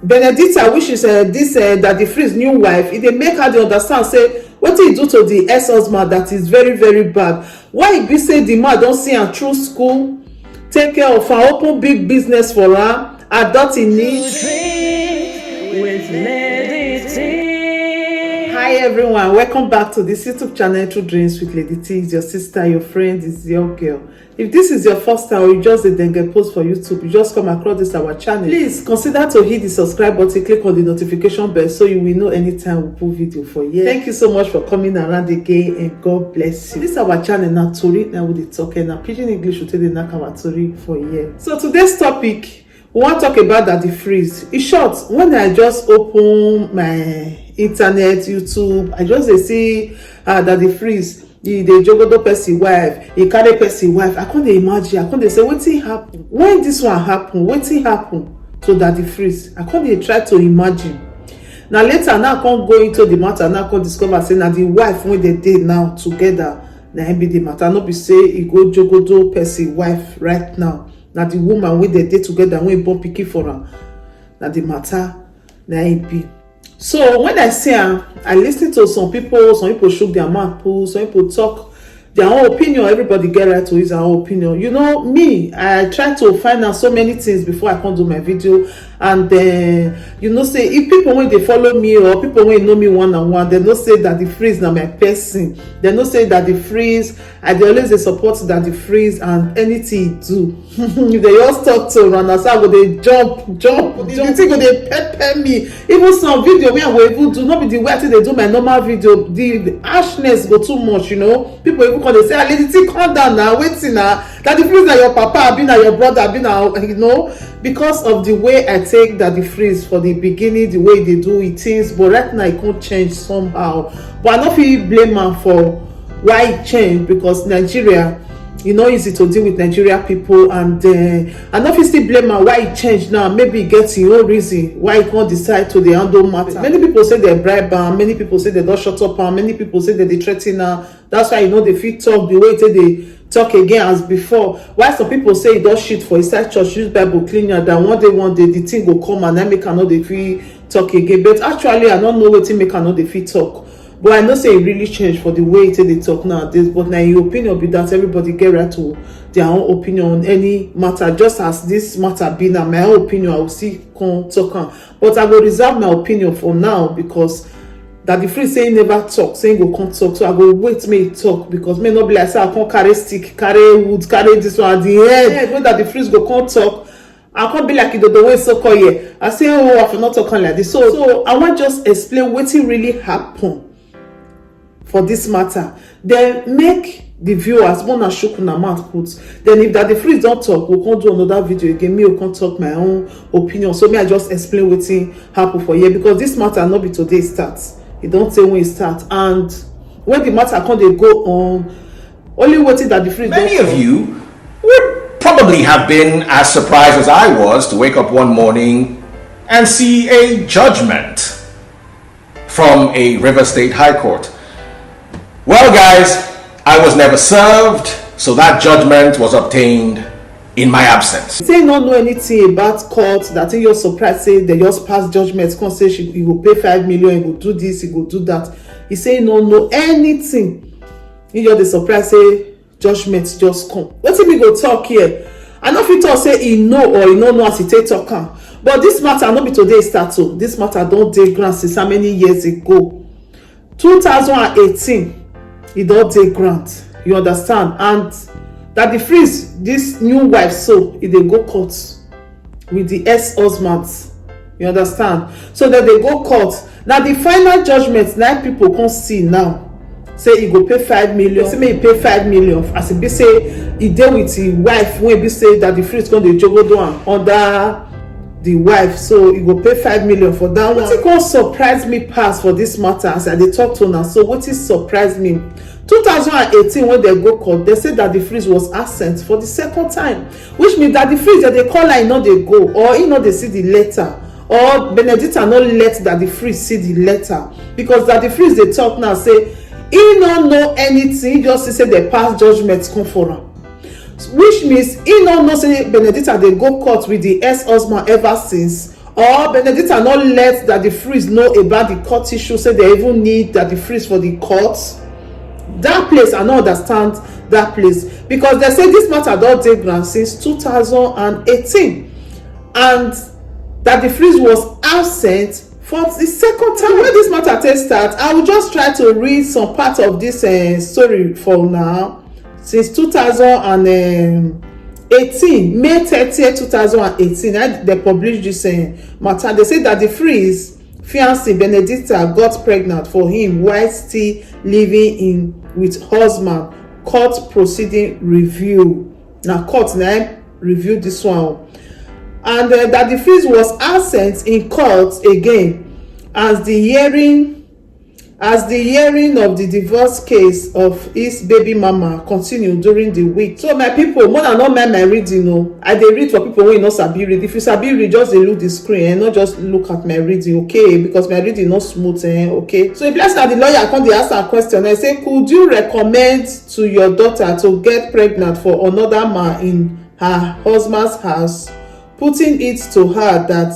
Benedicta, which is this Daddy Freeze new wife, e dey make her dey understand say wetin e do to the ex-husband that is very very bad. Why e be say the man don see am through school, take care of her, open big business for her, adopt im needs. Hi everyone, welcome back to this YouTube channel, True Dreams with Lady T. It's your sister, your friend, is your girl. If this is your first time or you just didn't get post for YouTube, you just come across this our channel, please consider to hit the subscribe button, click on the notification bell so you will know anytime we put video for you. Thank you so much for coming around again and God bless you. This is our channel now, Tori, now with the talking now Pidgin English will tell the knock our Tori for you. So today's topic, we want to talk about Daddy Freeze. In short, when I just open my internet, YouTube, I just see Daddy Freeze, the jogodo person wife, he carry person wife. I can't imagine, I can't say wetin happen when this one happen, wetin happen to Daddy Freeze. I can't try to imagine. Now later, now I can't go into the matter, now I can't discover say now the wife when they did now together, now be the matter. Not be say he go jogodo person wife right now. Now the woman when they did together, when born picky for her, now the matter now it be. So when I say I listen to some people shook their mouth, some people talk their own opinion. Everybody get right to his own opinion. You know me, I try to find out so many things before I come do my video. And then you know say if people when they follow me or people when know me one on one, they don't say that the Freeze now my person. They don't say that the Freeze. I they always they support that the Freeze and anything he do. If they all stop to run as I go they jump. The thing go they pepper me. Even some video where I will even do not be the way they do my normal video. The harshness go too much, you know. People even call they say, Lady T, calm down now, waiting now. That the Freeze na your papa, be na your brother, be na, you know, because of the way I take Daddy Freeze for the beginning, the way they do it things, but right now it can't change somehow. But I don't feel blame man for why it changed, because Nigeria, you know, easy to deal with Nigeria people, and I don't feel still blame man why it changed now. Maybe it gets your own reason why it can't decide to the handle matter. Many people say they bribe her, many people say they don't shut up her, many people say that they threaten her. That's why you know they fit talk the way they talk again as before. Why some people say it does shit for inside church, use Bible cleaner, that one day the thing will come and I make another they feel talk again. But actually I don't know what make another they feel talk. But I know say it really changed for the way they talk nowadays. But now your opinion be that everybody get right to their own opinion on any matter. Just as this matter be now, my own opinion I will see come talk on. But I will reserve my opinion for now, because Daddy Freeze saying never talk, saying go can't talk. So I go wait me talk, because may not be like say I can't carry stick, carry wood, carry this one at the end. When Daddy Freeze go can't talk, I can't be like it the way so call here. I say oh I for not talking like this. So I want just explain what really happened for this matter. Then make the viewers wanna shook na mouth put. Then if Daddy Freeze don't talk, we can't do another video again. Me we can't talk my own opinion. So me I just explain what happen for here, because this matter not be today starts. It don't say when it starts, and when the matter can't they go on. Only waiting that the Freeze. Many of you would probably have been as surprised as I was to wake up one morning and see a judgment from a River State High Court. Well, guys, I was never served, so that judgment was obtained in my absence. Say not know anything about court, that thing you're surprised say they just pass judgment, can say he will pay 5 million, he will do this, he will do that. He say no know anything. He just the surprise say judgment just come. What if we go talk here? I know if you talk say he know or he no know as he take talk am. But this matter not be today start to. This matter don't take grant since how many years ago? 2018. He don't take grant. You understand? And Daddy Freeze, this new wife, so if they go court with the ex-husbands, you understand? So that they go court. Now the final judgment, now people can see now. Say he go pay 5 million. Say me he pay 5 million. As he be say he deal with the wife when he say that the Freeze going to jogo down under the wife, so he go pay 5 million for that one. What can surprise me pass for this matter as I dey talk to now? So what is surprise me? 2018 when they go court, they said that the Freeze was absent for the second time, which means that the Freeze that they call her, know they go, or you know they see the letter, or Benedicta not let that the Freeze see the letter, because that the Freeze they talk now say he don't know anything, he just say they pass judgment come for him. Which means he don't know say Benedicta they go court with the ex-husband ever since, or Benedicta not let Daddy Freeze know about the court issue, say they even need Daddy Freeze for the court. That place, I no understand that place, because they say this matter don dey ground since 2018, and Daddy Freeze was absent for the second time. When this matter take start, I will just try to read some part of this story for now. Since 2018, May 30th 2018, they published this matter. They say that the Freeze fiancée Benedicta got pregnant for him while still living in with husband. Court proceeding review. Now court now review this one, and that the Freeze was absent in court again as the hearing of the divorce case of his baby mama continued during the week. So my people, more than not mind my reading, I dey read for people wey no sabi read. If you sabi read, just dey look the screen and not just look at my reading, okay? Because my reading no smooth, okay? So if let's say the lawyer come dey ask a question, I say, could you recommend to your daughter to get pregnant for another man in her husband's house, putting it to her that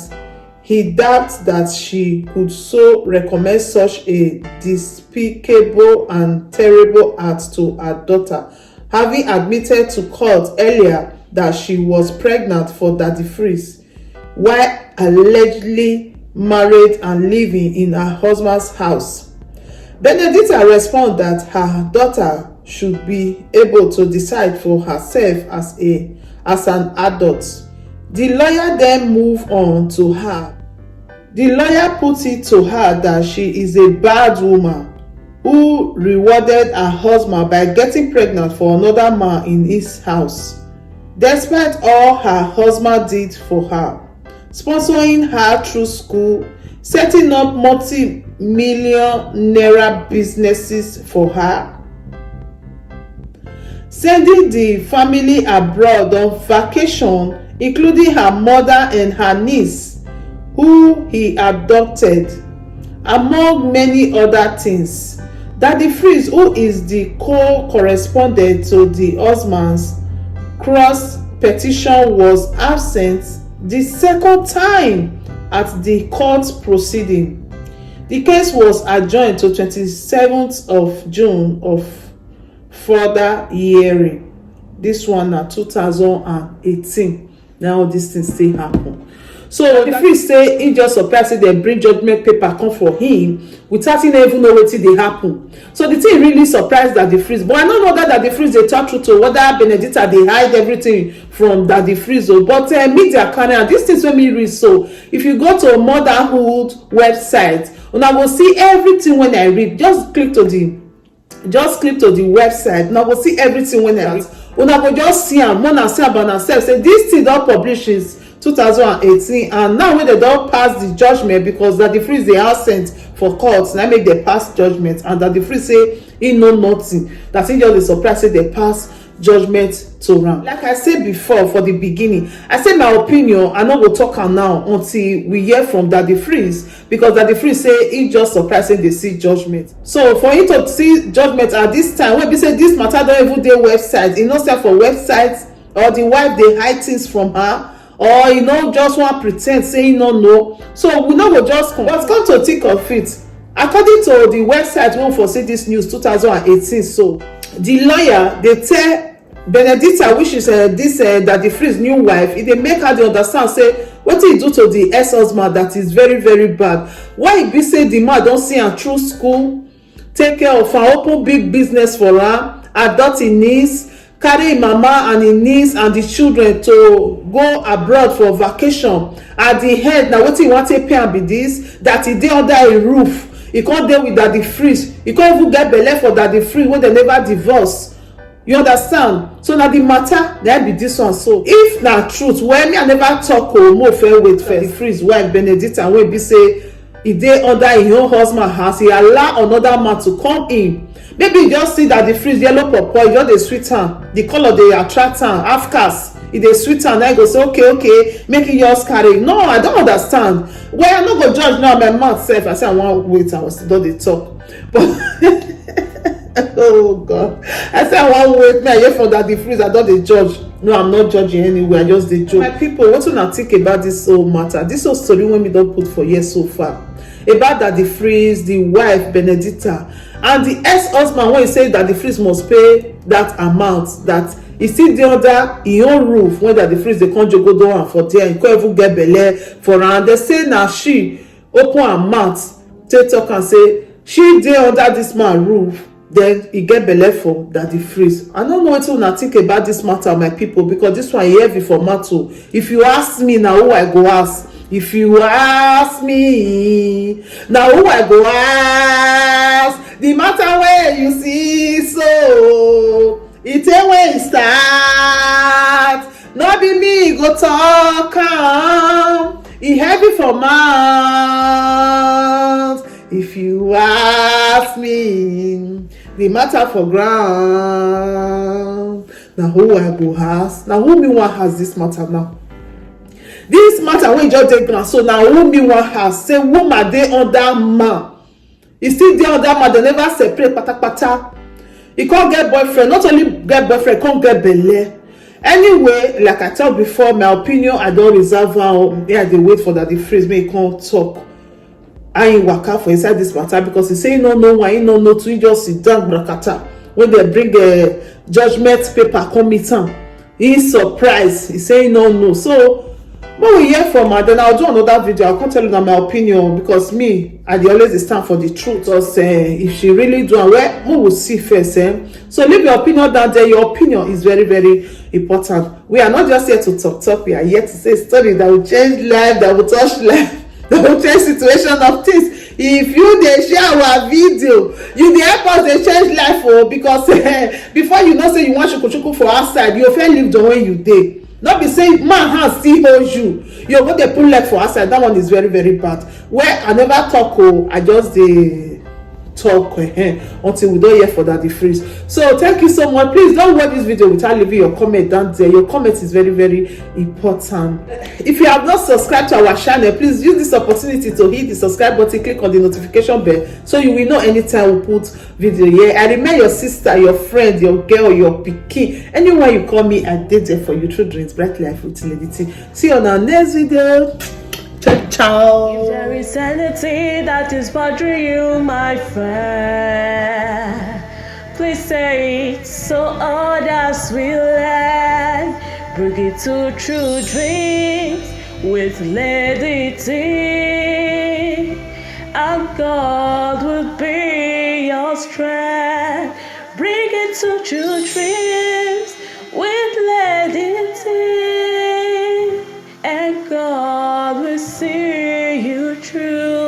he doubts that she could so recommend such a despicable and terrible act to her daughter, having admitted to court earlier that she was pregnant for Daddy Freeze, while allegedly married and living in her husband's house. Benedicta responded that her daughter should be able to decide for herself as an adult. The lawyer then moved on to her. The lawyer put it to her that she is a bad woman who rewarded her husband by getting pregnant for another man in his house, despite all her husband did for her, sponsoring her through school, setting up multi-million naira businesses for her, sending the family abroad on vacation, including her mother and her niece, who he adopted, among many other things. Daddy Freeze, who is the co-correspondent to the husband's cross petition, was absent the second time at the court proceeding. The case was adjourned to 27th of June of further hearing. This one na 2018. Now this thing still happen. So the Freeze say he just surprised say dem bring judgment paper come for him without him even know wetin dey happen. So the thing really surprised Daddy Freeze, but I no know that Daddy Freeze dey talk true to whether Benedicta dey hide everything from Daddy Freeze o. But media carry am. These things wey me read, so if you go to motherhood website, una go see everything when I read. Just click to the website, una go see everything when I read. Una go just see am, una see about herself say this thing don publish since 2018, and now when they don pass the judgment, because Daddy Freeze dey absent for court, na make dem pass judgment, and Daddy Freeze say he know nothing, that he just dey surprise say they pass judgment to am. Like I said before, for the beginning, I say my opinion, I no go talk am now until we hear from Daddy Freeze, because Daddy Freeze say he just surprised say they see judgment. So for him to see judgment at this time, wey be say this matter don even dey website, e no sell for website, or the wife dey hide things from her, or you know just wan pretend say you no know. So we no go just come, but come to think of it, according to the website wey for see this news 2018, so the lawyer dey tell Benedicta, which is this Daddy Freeze new wife, e dey make her dey understand say wetin e do to the ex-husband that is very very bad. Why e be say the man don see am through school, take care of her, open big business for her, adopt im niece, carry im mama and im niece and the children to go abroad for vacation. At the head, na wetin e wan take pay am be this, that e dey under a roof, e come dey with Daddy Freeze, e come even get belle for Daddy Freeze wey dem never divorce. You understand? So na the matter na be this one. So if na truth, well, me I never talk o, mo fair wait for Daddy Freeze wife Benedicta, wey be say e dey under im own husband house, e allow another man to come in. Maybe you just see Daddy Freeze yellow pawpaw, you just dey sweet am, the color dey attract am, half caste, e dey sweet am, na you go say okay, make you just carry. No, I don't understand. Well, I no go judge now, my mouth sef, I say I wan wait, I was don dey talk, but Oh God. I say I wan wait, me I hear from Daddy Freeze, I don dey judge. No, I'm not judging anyway, I just dey joke. My people, what una think about this whole matter, this whole story wey me don put for here so far about Daddy Freeze, the wife Benedicta, and the ex-husband wey say Daddy Freeze must pay that amount, that e still dey under im own roof when Daddy Freeze dey come jogodo am for there, e come even get belle for am. Dey say na she open her mouth take talk am say she dey under this man roof, then e get belle for Daddy Freeze. I no know wetin una think about this matter, my people, because this one heavy for mouth o. If you ask me, na who I go ask. If you ask me, na who I go ask. The matter wey you see so, e take wey e start, no be me go talk am. E heavy for mouth. If you ask me, the matter for ground, na who I go ask. Na who me wan ask this matter now? This matter wey just dey ground, so na who me wan ask? Say woman dey under man, e still dey under man, dem never separate patapata. E come get boyfriend, not only get boyfriend, come get belle. Anyway, like I tell before, my opinion I don reserve am. I dey wait for Daddy Freeze make e come talk. I waka for inside this matter because he say he no know why, he no know to, he just sit down brakata when they bring a judgment paper come meet am. He surprised, he say he no know. So when we hear from her, then I'll do another video. I'll come tell you na my opinion, because me I dey always stand for the truth. Because if she really do, well, we will see first. So leave your opinion down there. Your opinion is very, very important. We are not just here to talk, we are here to say story that will change life, that will touch life, that will change situation of things. If you dey share our video, you dey help us dey change life o. Because before you know say you wan chuku for outside, you fit leave the way you dey. No be say man hand still hold you, you go dey put leg for outside. That one is very, very bad. Well, I never talk o, I just dey talk until we don hear for Daddy Freeze. So thank you so much. Please don't watch this video without leaving your comment down there. Your comment is very, very important. If you have not subscribed to our channel, please use this opportunity to hit the subscribe button, click on the notification bell, so you will know anytime we put video here. I remain your sister, your friend, your girl, your pikin, anyone you call me, I dey there for you through Dreams Bright Life with Lady T. See you on our next video. Ciao, ciao. If there is anything that is bothering you, my friend, please say it so others will learn. Bring it to True Dreams with Lady T, and God will be your strength. Bring it to True Dreams with Lady T, and God will see you through.